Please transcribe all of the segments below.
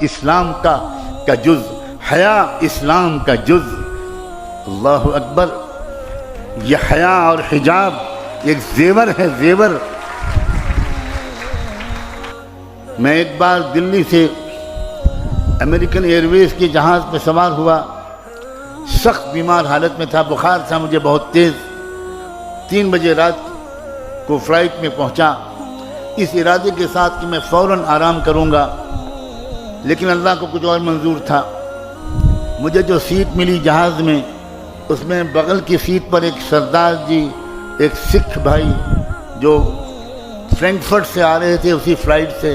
اسلام کا جز، حیا اسلام کا جز۔ اللہ اکبر! یہ حیا اور حجاب ایک زیور ہے، زیور۔ میں ایک بار دلی سے امریکن ایئر ویز کے جہاز پہ سوار ہوا، سخت بیمار حالت میں تھا، بخار تھا مجھے بہت تیز۔ 3 بجے رات کو فلائٹ میں پہنچا، اس ارادے کے ساتھ کہ میں فوراً آرام کروں گا، لیکن اللہ کو کچھ اور منظور تھا۔ مجھے جو سیٹ ملی جہاز میں، اس میں بغل کی سیٹ پر ایک سردار جی، ایک سکھ بھائی جو فرینکفرٹ سے آ رہے تھے اسی فلائٹ سے،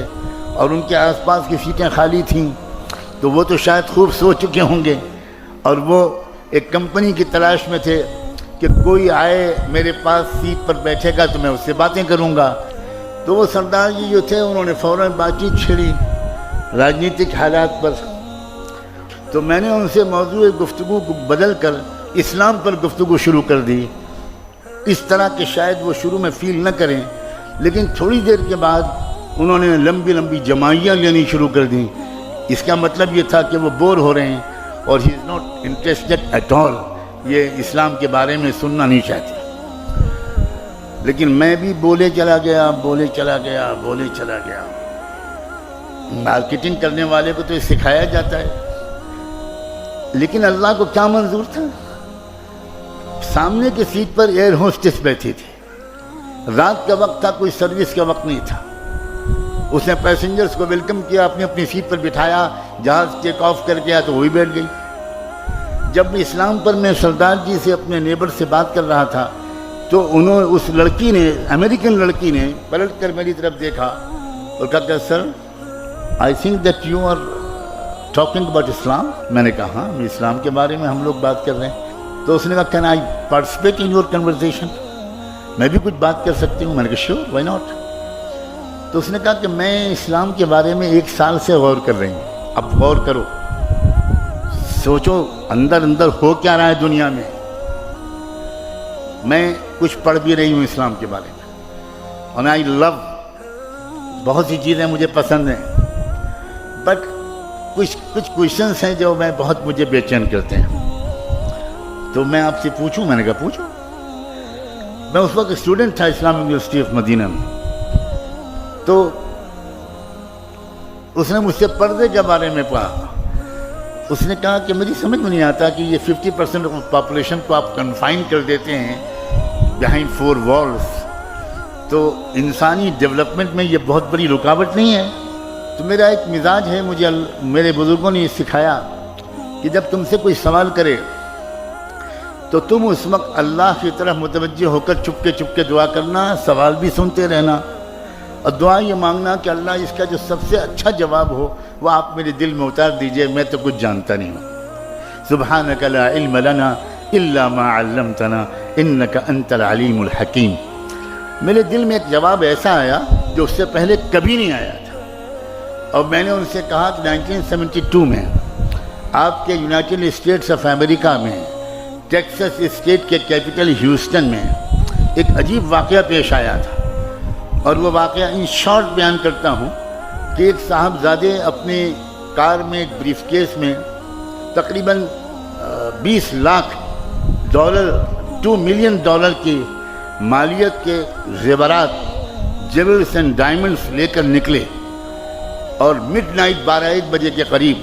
اور ان کے آس پاس کی سیٹیں خالی تھیں، تو وہ تو شاید خوب سو چکے ہوں گے، اور وہ ایک کمپنی کی تلاش میں تھے کہ کوئی آئے میرے پاس سیٹ پر بیٹھے گا تو میں اس سے باتیں کروں گا۔ تو وہ سردار جی جو تھے انہوں نے فوراً بات چیت چھیڑی راجنیتک حالات پر۔ تو میں نے ان سے موضوع گفتگو کو بدل کر اسلام پر گفتگو شروع کر دی، اس طرح کہ شاید وہ شروع میں فیل نہ کریں، لیکن تھوڑی دیر کے بعد انہوں نے لمبی لمبی جمائیاں لینی شروع کر دیں۔ اس کا مطلب یہ تھا کہ وہ بور ہو رہے ہیں اور he is not interested at all, یہ اسلام کے بارے میں سننا نہیں چاہتے۔ لیکن میں بھی بولے چلا گیا۔ مارکیٹنگ کرنے والے کو تو یہ سکھایا جاتا ہے، لیکن اللہ کو کیا منظور تھا؟ سامنے کی سیٹ پر ایئر ہوسٹس بیٹھی تھی، رات کا وقت تھا، کوئی سروس کا وقت نہیں تھا۔ اس نے پیسنجرز کو ویلکم کیا، اپنی اپنی سیٹ پر بٹھایا، جہاز ٹیک آف کر کے آیا تو وہی بیٹھ گئی۔ جب اسلام پر میں سردار جی سے اپنے نیبر سے بات کر رہا تھا تو اس لڑکی نے، امریکن لڑکی نے پلٹ کر میری طرف دیکھا اور کہا کہ sir I think that you are talking about Islam. میں نے کہا ہاں، اسلام کے بارے میں ہم لوگ بات کر رہے ہیں۔ تو اس نے کہا can I participate in your conversation, میں بھی کچھ بات کر سکتی ہوں؟ میں نے کہا شیور، وائی ناٹ۔ تو اس نے کہا کہ میں اسلام کے بارے میں 1 سال سے غور کر رہی ہوں، اب غور کرو، سوچو اندر اندر ہو کیا رہا ہے دنیا میں۔ میں کچھ پڑھ بھی رہی ہوں اسلام کے بارے میں، اور آئی لو، بہت سی چیزیں مجھے پسند ہیں، بٹ کچھ کویشچنس ہیں جو مجھے بے چین کرتے ہیں۔ تو میں آپ سے پوچھوں؟ میں نے کہا پوچھو۔ میں اس وقت اسٹوڈنٹ تھا اسلام یونیورسٹی آف مدینہ میں۔ تو اس نے مجھ سے پردے کے بارے میں پڑھا۔ اس نے کہا کہ مجھے سمجھ میں نہیں آتا کہ یہ 50% آف پاپولیشن کو آپ کنفائن کر دیتے ہیں بیہائنڈ 4 والز، تو انسانی ڈیولپمنٹ میں یہ بہت بڑی رکاوٹ نہیں ہے؟ تو میرا ایک مزاج ہے، مجھے میرے بزرگوں نے یہ سکھایا کہ جب تم سے کوئی سوال کرے تو تم اس وقت اللہ کی طرف متوجہ ہو کر چپ کے دعا کرنا، سوال بھی سنتے رہنا، اور دعا یہ مانگنا کہ اللہ اس کا جو سب سے اچھا جواب ہو وہ آپ میرے دل میں اتار دیجئے، میں تو کچھ جانتا نہیں ہوں۔ سبحانک لا علم لنا الا ما علمتنا انک انت العلیم الحکیم۔ میرے دل میں ایک جواب ایسا آیا جو اس سے پہلے کبھی نہیں آیا تھا، اور میں نے ان سے کہا کہ 1972 میں آپ کے یونائٹڈ اسٹیٹس آف امریکہ میں ٹیکسس اسٹیٹ کے کیپٹل ہیوسٹن میں ایک عجیب واقعہ پیش آیا تھا، اور وہ واقعہ ان شارٹ بیان کرتا ہوں کہ ایک صاحبزادے اپنے کار میں ایک بریف کیس میں تقریباً $20 لاکھ 2 ملین ڈالر کی مالیت کے زیورات، جیولز اینڈ ڈائمنڈز لے کر نکلے، اور مڈ نائٹ 12-1 بجے کے قریب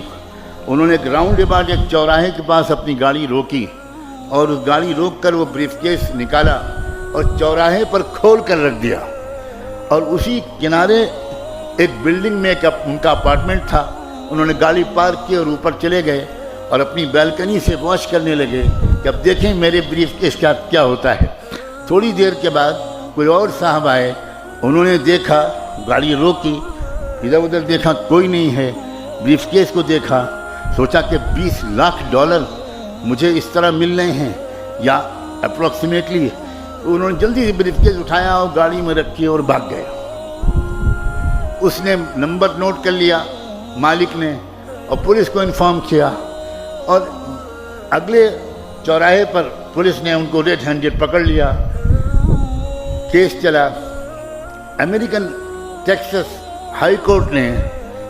انہوں نے ایک راؤنڈ اباؤٹ ایک چوراہے کے پاس اپنی گاڑی روکی، اور اس گاڑی روک کر وہ بریف کیس نکالا اور چوراہے پر کھول کر رکھ دیا، اور اسی کنارے ایک بلڈنگ میں ان کا اپارٹمنٹ تھا۔ انہوں نے گاڑی پارک کی اور اوپر چلے گئے اور اپنی بیلکنی سے واچ کرنے لگے کہ اب دیکھیں میرے بریف کیس کیا ہوتا ہے۔ تھوڑی دیر کے بعد کوئی اور صاحب آئے، انہوں نے دیکھا، گاڑی روکی، ادھر ادھر دیکھا، کوئی نہیں ہے، بریف کیس کو دیکھا، سوچا کہ $20 لاکھ مجھے اس طرح مل رہے ہیں یا اپروکسیمیٹلی۔ انہوں نے جلدی سے بریف کیس اٹھایا اور گاڑی میں رکھی اور بھاگ گئے۔ اس نے نمبر نوٹ کر لیا مالک نے، اور پولیس کو انفارم کیا، اور اگلے چوراہے پر پولیس نے ان کو ریڈ ہینڈڈ پکڑ لیا۔ کیس چلا، امریکن ٹیکسس ہائی کورٹ نے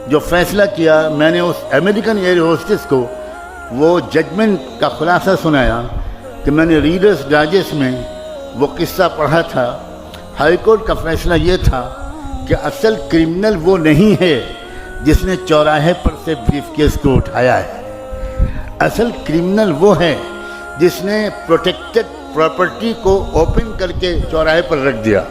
جو فیصلہ کیا، میں نے اس امریکن ایئر ہوسٹس کو وہ ججمنٹ کا خلاصہ سنایا کہ میں نے ریڈرز ڈائجسٹ میں وہ قصہ پڑھا تھا۔ ہائی کورٹ کا فیصلہ یہ تھا کہ اصل کرمنل وہ نہیں ہے جس نے چوراہے پر سے بریف کیس کو اٹھایا ہے، اصل کرمنل وہ ہے جس نے پروٹیکٹڈ پراپرٹی کو اوپن کر کے چوراہے پر رکھ دیا۔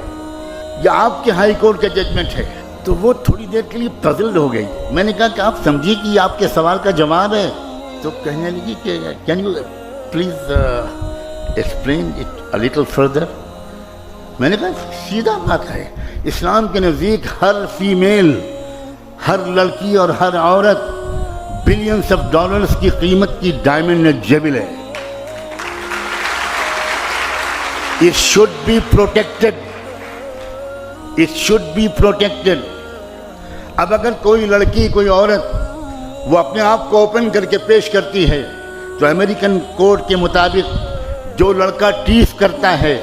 یہ آپ کے ہائی کورٹ کا ججمنٹ ہے۔ تو وہ تھوڑی دیر کے لیے پزلڈ ہو گئی۔ میں نے کہا کہ آپ سمجھیے کہ یہ آپ کے سوال کا جواب ہے۔ تو کہنے لگی کہ can you please explain it a little further. میں نے کہا سیدھا بات ہے، اسلام کے نزدیک ہر فیمیل، ہر لڑکی اور ہر عورت بلینس آف ڈالرز کی قیمت کی ڈائمنڈ نیگلیجبل ہے۔ It should be protected. It should be protected. اب اگر کوئی لڑکی، کوئی عورت وہ اپنے آپ کو اوپن کر کے پیش کرتی ہے تو امریکن کوڈ کے مطابق جو لڑکا ٹیس کرتا ہے،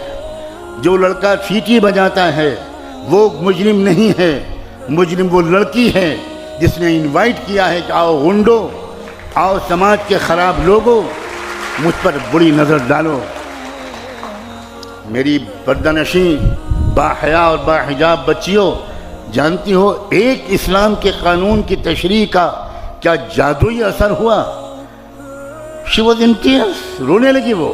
جو لڑکا سیٹی بجاتا ہے، وہ مجرم نہیں ہے، مجرم وہ لڑکی ہے جس نے انوائٹ کیا ہے کہ آؤ غنڈو، آؤ سماج کے خراب لوگوں، مجھ پر بری نظر ڈالو۔ میری پردہ نشین باحیا اور باحجاب بچیوں، جانتی ہو ایک اسلام کے قانون کی تشریح کا کیا جادوئی اثر ہوا؟ شی واز ان ٹیئرس، رونے لگی وہ،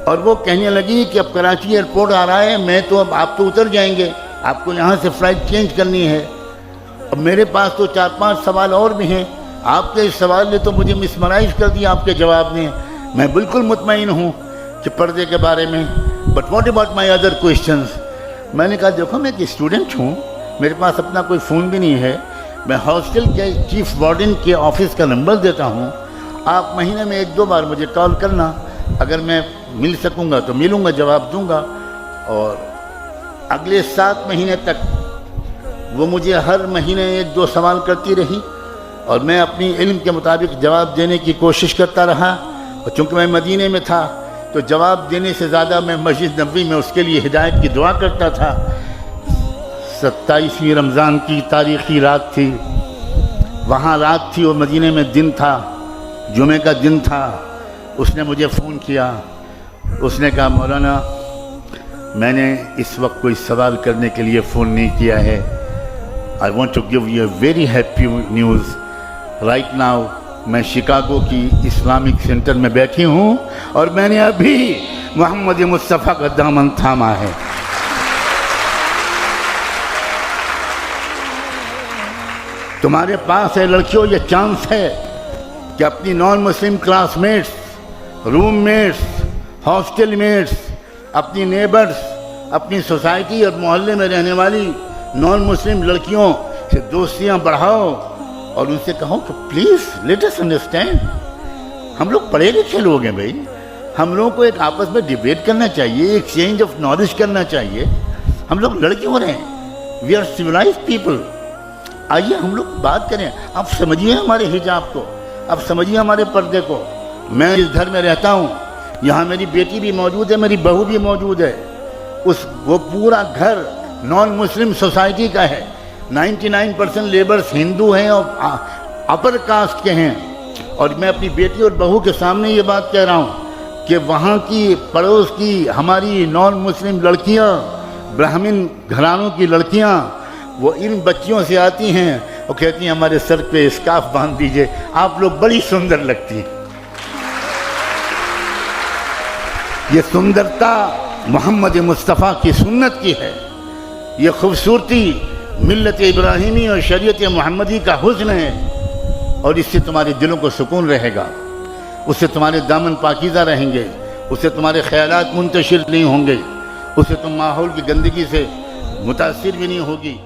اور وہ کہنے لگی کہ اب کراچی ایئرپورٹ آ رہا ہے، میں تو اب آپ تو اتر جائیں گے، آپ کو یہاں سے فلائٹ چینج کرنی ہے، اب میرے پاس تو 4-5 سوال اور بھی ہیں، آپ کے اس سوال نے تو مجھے مسمرائز کر دیا آپ کے جواب نے۔ میں بالکل مطمئن ہوں کہ پردے کے بارے میں، but what about my other questions? میں نے کہا دیکھو میں ایک اسٹوڈنٹ ہوں، میرے پاس اپنا کوئی فون بھی نہیں ہے، میں ہاسٹل کے چیف وارڈن کے آفس کا نمبر دیتا ہوں، آپ مہینے میں 1-2 بار مجھے کال کرنا، اگر میں مل سکوں گا تو ملوں گا، جواب دوں گا۔ اور اگلے 7 مہینے تک وہ مجھے ہر مہینے 1-2 سوال کرتی رہی، اور میں اپنی علم کے مطابق جواب دینے کی کوشش کرتا رہا، اور چونکہ میں مدینے میں تھا تو جواب دینے سے زیادہ میں مسجد نبوی میں اس کے لیے ہدایت کی دعا کرتا تھا۔ 27ویں رمضان کی تاریخی رات تھی، وہاں رات تھی اور مدینے میں دن تھا، جمعے کا دن تھا۔ اس نے مجھے فون کیا، اس نے کہا مولانا میں نے اس وقت کوئی سوال کرنے کے لیے فون نہیں کیا ہے، I want to give you a very happy news right now۔ میں شکاگو کی اسلامک سینٹر میں بیٹھی ہوں اور میں نے ابھی محمد مصطفیٰ کا دامن تھاما ہے۔ تمہارے پاس ہے لڑکیوں یہ چانس ہے کہ اپنی نان مسلم کلاس میٹس، روم میٹس، ہاسٹل میٹس، اپنی نیبرز، اپنی سوسائٹی اور محلے میں رہنے والی نان مسلم لڑکیوں سے دوستیاں بڑھاؤ، اور ان سے کہو کہ پلیز لیٹ اس انڈرسٹینڈ، ہم لوگ پڑھے لکھے لوگ ہیں بھائی، ہم لوگوں کو ایک آپس میں ڈیبیٹ کرنا چاہیے، ایکسچینج آف نالج کرنا چاہیے۔ ہم لوگ لڑ کیوں رہے ہیں؟ We are civilised people. آئیے ہم لوگ بات کریں، آپ سمجھیے ہمارے حجاب کو، آپ سمجھیے ہمارے پردے کو۔ میں اس گھر میں رہتا ہوں، یہاں میری بیٹی بھی موجود ہے، میری بہو بھی موجود ہے، وہ پورا گھر نان مسلم سوسائٹی کا ہے، 99% لیبرز ہندو ہیں اور اپر کاسٹ کے ہیں، اور میں اپنی بیٹی اور بہو کے سامنے یہ بات کہہ رہا ہوں کہ وہاں کی پڑوس کی ہماری نان مسلم لڑکیاں، برہمن گھرانوں کی لڑکیاں، وہ ان بچیوں سے آتی ہیں اور کہتی ہیں ہمارے سر پہ اسکارف باندھ دیجئے، آپ لوگ بڑی سندر لگتی ہیں۔ یہ سندرتا محمد مصطفیٰ کی سنت کی ہے، یہ خوبصورتی ملت ابراہیمی اور شریعت محمدی کا حسن ہے، اور اس سے تمہارے دلوں کو سکون رہے گا، اس سے تمہارے دامن پاکیزہ رہیں گے، اس سے تمہارے خیالات منتشر نہیں ہوں گے، اس سے تم ماحول کی گندگی سے متاثر بھی نہیں ہوگی۔